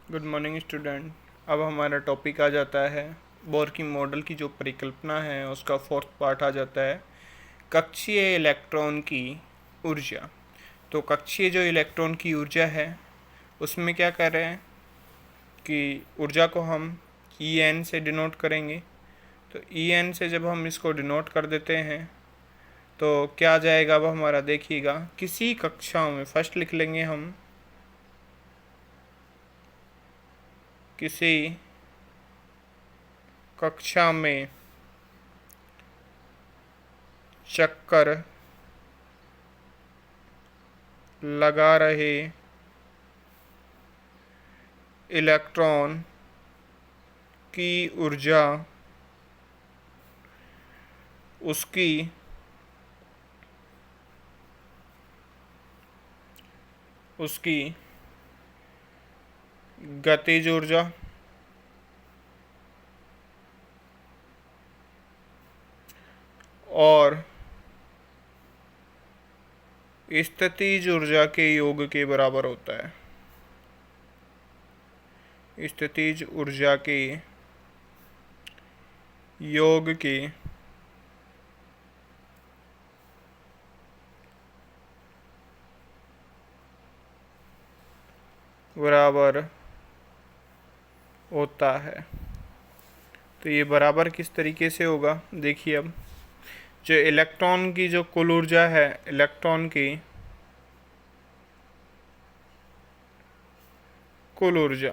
Good morning student. अब हमारा topic आ जाता है बोर की मॉडल की जो परिकल्पना है उसका फोर्थ पार्ट आ जाता है कक्षीय इलेक्ट्रॉन की ऊर्जा। तो कक्षीय जो इलेक्ट्रॉन की ऊर्जा है उसमें क्या कर रहे हैं कि ऊर्जा को हम ई एन से डिनोट करेंगे। तो ई एन से जब हम इसको डिनोट कर देते हैं तो क्या आ जाएगा अब हमारा, देखिएगा, किसी कक्षाओं में फर्स्ट लिख लेंगे हम किसी कक्षा में चक्कर लगा रहे इलेक्ट्रॉन की ऊर्जा उसकी उसकी गतिज ऊर्जा और स्थितिज ऊर्जा के योग के बराबर होता है। स्थितिज ऊर्जा के योग के बराबर होता है। तो ये बराबर किस तरीके से होगा, देखिए। अब जो इलेक्ट्रॉन की जो कुल ऊर्जा है, इलेक्ट्रॉन की कुल ऊर्जा,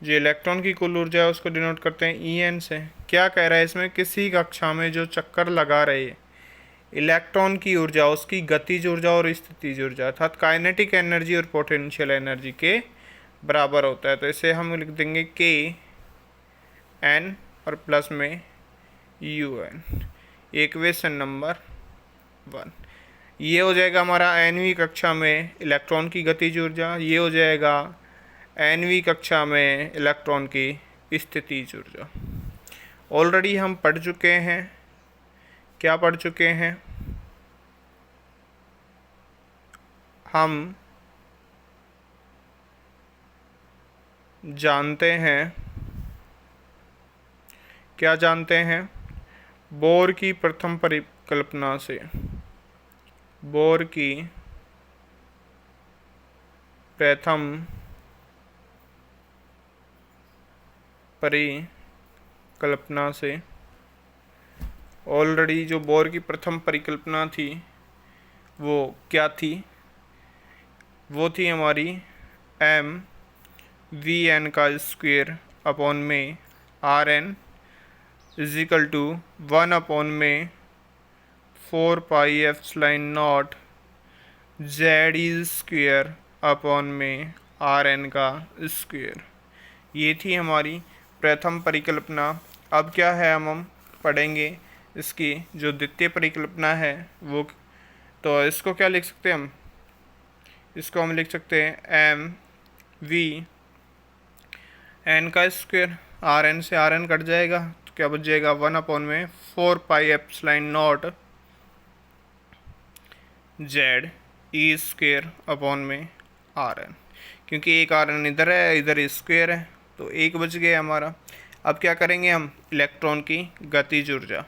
जो इलेक्ट्रॉन की कुल ऊर्जा है उसको डिनोट करते हैं ई एन से। क्या कह रहा है इसमें, किसी कक्षा में जो चक्कर लगा रहे इलेक्ट्रॉन की ऊर्जा उसकी गतिज ऊर्जा और स्थितिज ऊर्जा अर्थात काइनेटिक एनर्जी और पोटेंशियल एनर्जी के बराबर होता है। तो इसे हम लिख देंगे के एन और प्लस में यू एन, इक्वेशन नंबर 1। ये हो जाएगा हमारा एनवीं कक्षा में इलेक्ट्रॉन की गतिज ऊर्जा, ये हो जाएगा एनवीं कक्षा में इलेक्ट्रॉन की स्थितिज ऊर्जा। ऑलरेडी हम पढ़ चुके हैं, क्या पढ़ चुके हैं, हम जानते हैं, क्या जानते हैं, बोर की प्रथम परिकल्पना से, बोर की प्रथम परिकल्पना से, ऑलरेडी जो बोर की प्रथम परिकल्पना थी वो क्या थी, वो थी हमारी एम वी एन का स्क्वेयर अपॉन में r n is equal to 1 upon में 4 pi epsilon not z is square upon में आर एन का स्क्वेयर। ये थी हमारी प्रथम परिकल्पना। अब क्या है, हम पढ़ेंगे इसकी जो द्वितीय परिकल्पना है वो। तो इसको क्या लिख सकते हैं हम, इसको हम लिख सकते हैं एम वी एन का स्क्वेयर, आर एन से आर एन कट जाएगा तो क्या बच जाएगा 1 अपॉन में 4 pi epsilon not Z e square upon में आर एन। क्योंकि एक आर एन इधर है, इधर स्क्वेयर है, तो एक बच गया हमारा। अब क्या करेंगे हम, इलेक्ट्रॉन की गतिज ऊर्जा,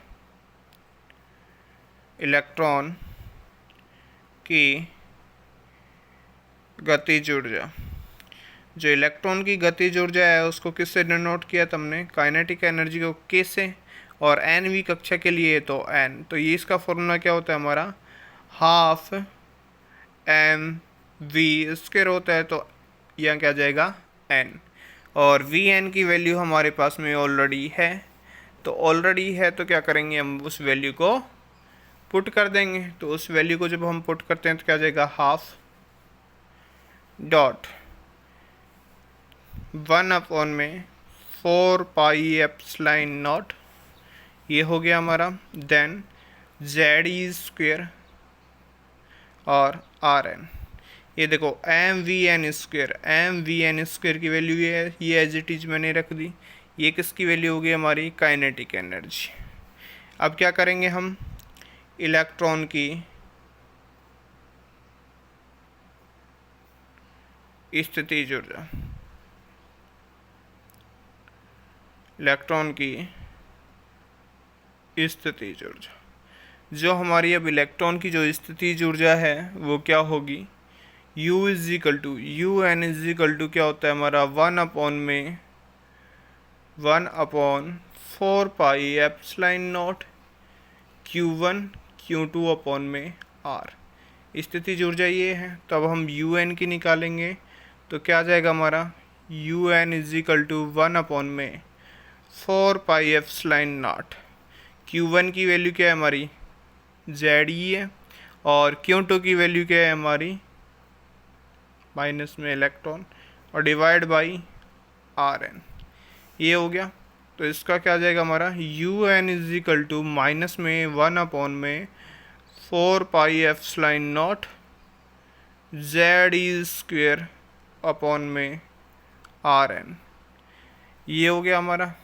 इलेक्ट्रॉन की गतिज ऊर्जा, जो इलेक्ट्रॉन की गतिज ऊर्जा है उसको किससे डिनोट किया तुमने, काइनेटिक एनर्जी को के से, और एन वी कक्षा के लिए तो एन। तो ये इसका फॉर्मूला क्या होता है हमारा, हाफ एम वी स्क्वायर होता है। तो यहाँ क्या जाएगा एन, और वी एन की वैल्यू हमारे पास में ऑलरेडी है। तो ऑलरेडी है तो क्या करेंगे, हम उस वैल्यू को पुट कर देंगे। तो उस वैल्यू को जब हम पुट करते हैं तो क्या जाएगा, हाफ डॉट 1 अपॉन में 4 पाई एप्सिलॉन नॉट, ये हो गया हमारा। देन जेड ई स्क्वेयर और आर एन, ये देखो m v n square, m v n square की वैल्यू ये है, ये एज इट इज मैंने रख दी। ये किसकी वैल्यू होगी, हमारी काइनेटिक एनर्जी। अब क्या करेंगे हम, इलेक्ट्रॉन की स्थितिज ऊर्जा, इलेक्ट्रॉन की स्थितिज ऊर्जा। जो हमारी अब इलेक्ट्रॉन की जो स्थितिज ऊर्जा है वो क्या होगी, U is equal to u n is equal to क्या होता है हमारा 1/4 pi epsilon not Q1 Q2 upon में R। स्थितिज ऊर्जा ये है, तो अब हम यू एन की निकालेंगे तो क्या आ जाएगा हमारा u n is equal to 1/4 pi epsilon not. Q1 की वैल्यू क्या है हमारी ZE है, और Q2 की वैल्यू क्या है हमारी माइनस में इलेक्ट्रॉन, और डिवाइड बाई RN। ये हो गया, तो इसका क्या आ जाएगा हमारा u n is equal to minus में 1/4 pi epsilon not ZE² upon में RN। ये हो गया हमारा।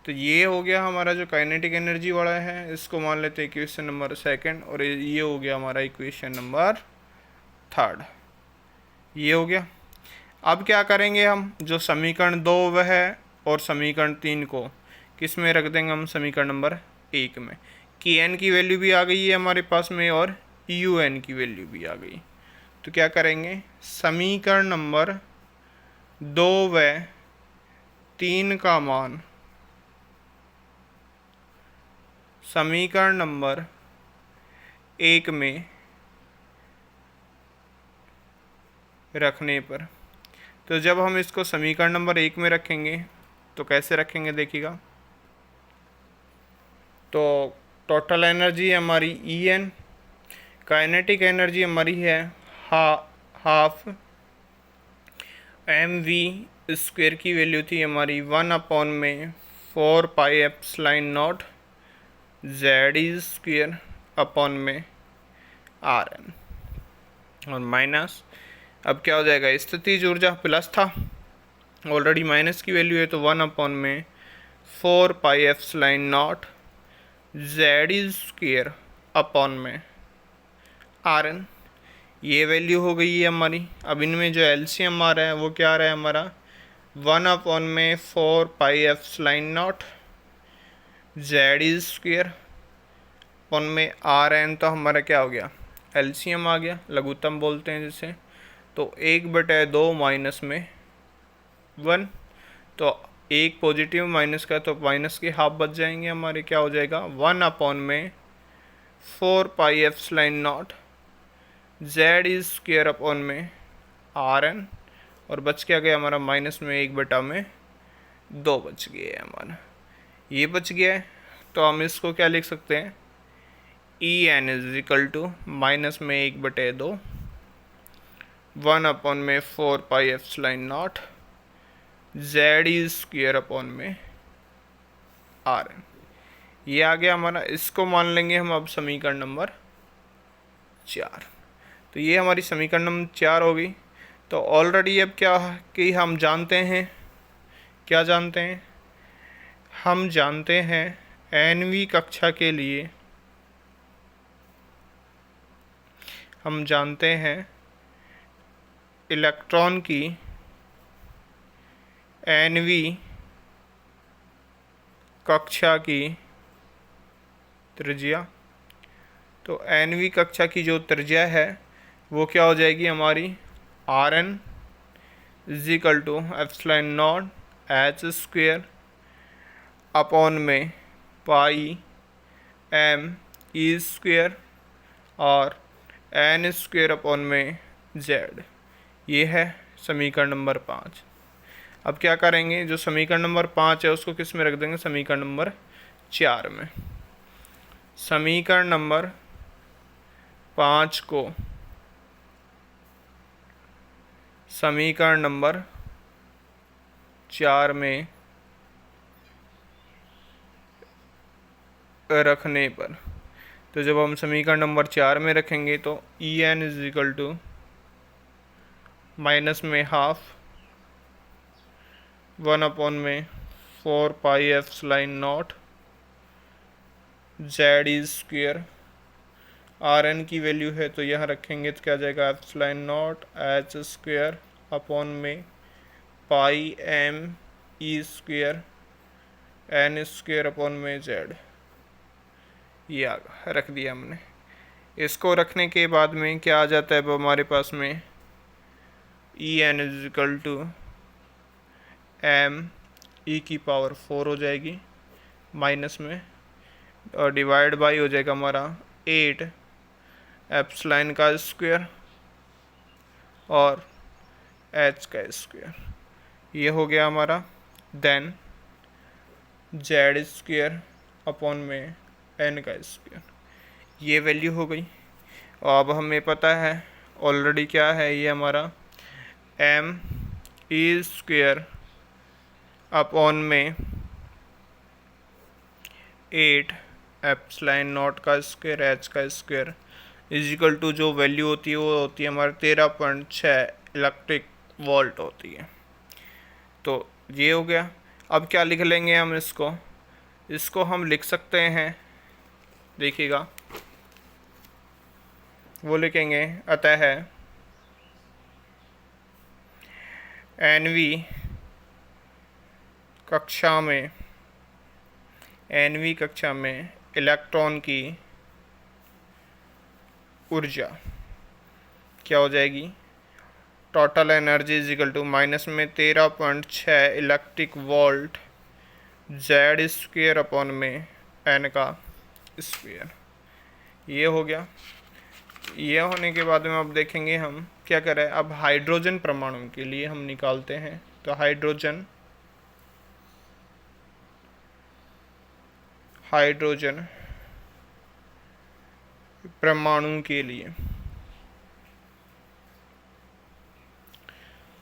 तो ये हो गया हमारा जो काइनेटिक एनर्जी वाला है, इसको मान लेते हैं इक्वेशन नंबर सेकंड, और ये हो गया हमारा इक्वेशन नंबर थर्ड। ये हो गया। अब क्या करेंगे हम, जो समीकरण 2 वह है और समीकरण 3 को किस में रख देंगे हम, समीकरण नंबर 1 में। कि एन की वैल्यू भी आ गई है हमारे पास में और यू एन की वैल्यू भी आ गई। तो क्या करेंगे, समीकरण नंबर 2 व 3 का मान समीकरण नंबर 1 में रखने पर, तो जब हम इसको समीकरण नंबर 1 में रखेंगे तो कैसे रखेंगे देखिएगा। तो टोटल एनर्जी हमारी ई एन, काइनेटिक एनर्जी हमारी है हाफ mv² की वैल्यू थी हमारी 1/4 pi epsilon not ZE² upon में RN, और माइनस अब क्या हो जाएगा, स्थितिज ऊर्जा प्लस था, ऑलरेडी माइनस की वैल्यू है, तो 1/4 pi epsilon not ZE² upon में RN। ये वैल्यू हो गई है हमारी। अब इनमें जो एलसीएम आ रहा है वो क्या आ रहा है हमारा 1/4 pi epsilon not ZE² upon में RN। तो हमारा क्या हो गया, एलसीएम आ गया, लघुत्तम बोलते हैं जिसे। तो 1/2 माइनस में 1, तो एक पॉजिटिव माइनस का, तो माइनस के हाफ बच जाएंगे हमारे, क्या हो जाएगा 1/4 pi epsilon not ZE² upon में RN, और बच क्या गया हमारा माइनस में 1/2 बच गया है हमारा, ये बच गया है। तो हम इसको क्या लिख सकते हैं, EN is equal to minus में 1/2 1/4 pi epsilon not ZE² upon में RN। ये आ गया हमारा। इसको मान लेंगे हम अब समीकरण नंबर 4। तो ये हमारी समीकरण नंबर 4 हो गई। तो ऑलरेडी अब क्या कि हम जानते हैं, क्या जानते हैं, हम जानते हैं एनवी कक्षा के लिए हम जानते हैं इलेक्ट्रॉन की एनवी कक्षा की त्रिज्या। तो एनवी कक्षा की जो त्रिज्या है वो क्या हो जाएगी हमारी RN is equal to epsilon not H² upon में पाई ME² और N² अपॉन में Z। ये है समीकरण नंबर 5। अब क्या करेंगे, जो समीकरण नंबर 5 है उसको किस में रख देंगे, समीकरण नंबर 4 में। समीकरण नंबर 5 को समीकरण नंबर 4 में रखने पर, तो जब हम समीकरण नंबर 4 में रखेंगे तो EN is equal to minus में half 1/4 pi epsilon not ZE²। RN की वैल्यू है तो यहाँ रखेंगे तो क्या आ जाएगा एप्सिलॉन नॉट H² अपॉन में pi ME² N square upon में जेड, ये रख दिया हमने। इसको रखने के बाद में क्या आ जाता है अब हमारे पास में, e n is equal to m e की पावर 4 हो जाएगी माइनस में, और डिवाइड बाई हो जाएगा हमारा 8 एप्सिलॉन का स्क्वायर और एच का स्क्वायर, ये हो गया हमारा। देन जेड स्क्वायर अपॉन में एन का स्क्वायर, ये वैल्यू हो गई। और अब हमें पता है ऑलरेडी क्या है, ये हमारा एम ई स्क्वायर अपॉन में 8 एप्सिलॉन नॉट का स्क्वायर एच का स्क्वायर इज इक्वल टू, जो वैल्यू होती है वो होती है हमारे 13.6 इलेक्ट्रिक वोल्ट होती है। तो ये हो गया। अब क्या लिख लेंगे हम इसको हम लिख सकते हैं, देखिएगा वो लिखेंगे, अतः है एनवी कक्षा में इलेक्ट्रॉन की ऊर्जा क्या हो जाएगी, total energy is equal to minus में 13.6 electric volt z square upon में एन का स्क्वेयर, ये हो गया। ये होने के बाद में अब देखेंगे हम क्या करें। अब हाइड्रोजन परमाणु के लिए हम निकालते हैं, तो हाइड्रोजन परमाणु के लिए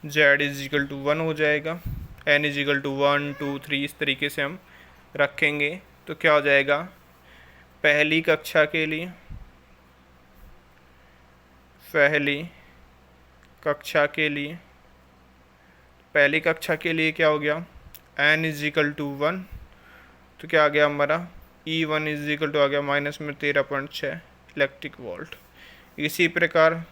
Z इज इक्वल टू 1 हो जाएगा, N इज इक्वल टू 1 2 3 इस तरीके से हम रखेंगे। तो क्या हो जाएगा, पहली कक्षा के लिए क्या हो गया, N इज इक्वल टू 1, तो क्या आ गया हमारा E1 इज इक्वल टू आ गया माइनस में 13.6 इलेक्ट्रिक वोल्ट। इसी प्रकार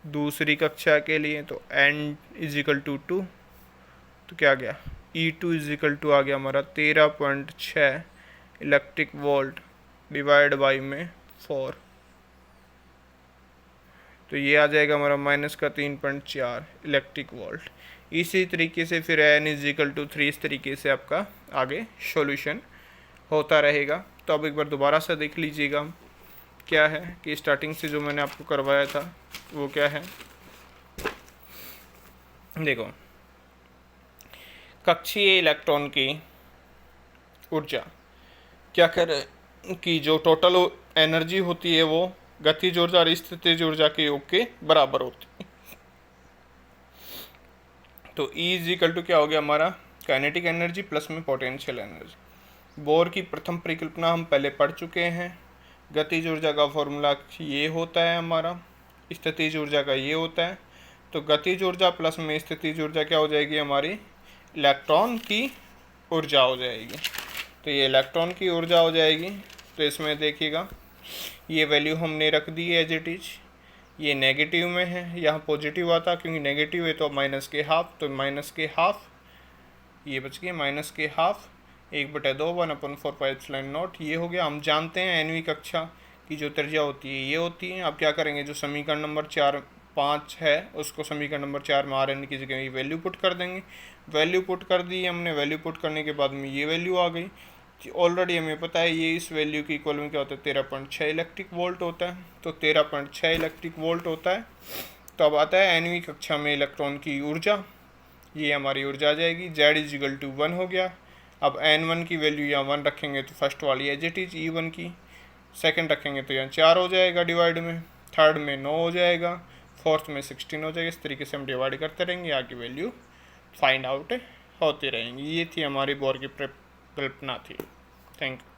दूसरी कक्षा के लिए तो N इज इक्वल टू 2, तो क्या आ गया E2 इज इक्वल टू आ गया हमारा 13.6 इलेक्ट्रिक वोल्ट डिवाइड बाई में 4, तो ये आ जाएगा हमारा माइनस का 3.4 इलेक्ट्रिक वोल्ट। इसी तरीके से फिर N इज इक्वल टू 3 इस तरीके से आपका आगे सॉल्यूशन होता रहेगा। तो अब एक बार दोबारा से देख लीजिएगा क्या है कि स्टार्टिंग से जो मैंने आपको करवाया था वो क्या है। देखो, कक्षीय इलेक्ट्रॉन की ऊर्जा क्या करे कि जो टोटल एनर्जी होती है वो गतिज ऊर्जा और स्थितिज ऊर्जा के योग के बराबर होती है। तो E इज इक्वल टू क्या हो गया हमारा, काइनेटिक एनर्जी प्लस में पोटेंशियल एनर्जी। बोर की प्रथम परिकल्पना हम पहले पढ़ चुके हैं। गतिज ऊर्जा का फॉर्मूला ये होता है हमारा, स्थितिज ऊर्जा का ये होता है। तो गतिज ऊर्जा प्लस में स्थितिज ऊर्जा क्या हो जाएगी हमारी, इलेक्ट्रॉन की ऊर्जा हो जाएगी। तो ये इलेक्ट्रॉन की ऊर्जा हो जाएगी। तो इसमें देखिएगा ये वैल्यू हमने रख दी है एज इट इज। ये नेगेटिव में है, यहाँ पॉजिटिव आता क्योंकि नेगेटिव है तो माइनस के हाफ, तो माइनस के हाफ ये बच गया, माइनस के हाफ 1/2 1/4πε0 ये हो गया। हम जानते हैं एनवी कक्षा की जो त्रिज्या होती है ये होती है। अब क्या करेंगे, जो समीकरण नंबर 4-5 है उसको समीकरण नंबर 4 में RN की जगह वैल्यू पुट कर देंगे। वैल्यू पुट कर दी हमने, वैल्यू पुट करने के बाद में ये वैल्यू आ गई। ऑलरेडी हमें पता है ये इस वैल्यू की इक्वल में क्या होता है, 13.6 इलेक्ट्रिक वोल्ट होता है। तो 13.6 इलेक्ट्रिक वोल्ट होता है। तो अब आता है एनवी कक्षा में इलेक्ट्रॉन की ऊर्जा, ये हमारी ऊर्जा आ जाएगी। Z इज इक्वल टू 1 हो गया। अब N1 की वैल्यू यहाँ 1 रखेंगे तो फर्स्ट वाली एज इट इज E1 की, सेकंड रखेंगे तो यहाँ 4 हो जाएगा डिवाइड में, थर्ड में 9 हो जाएगा, फोर्थ में 16 हो जाएगा। इस तरीके से हम डिवाइड करते रहेंगे, आगे वैल्यू फाइंड आउट होती रहेंगी। ये थी हमारी बोर की कल्पना थी। Thank you.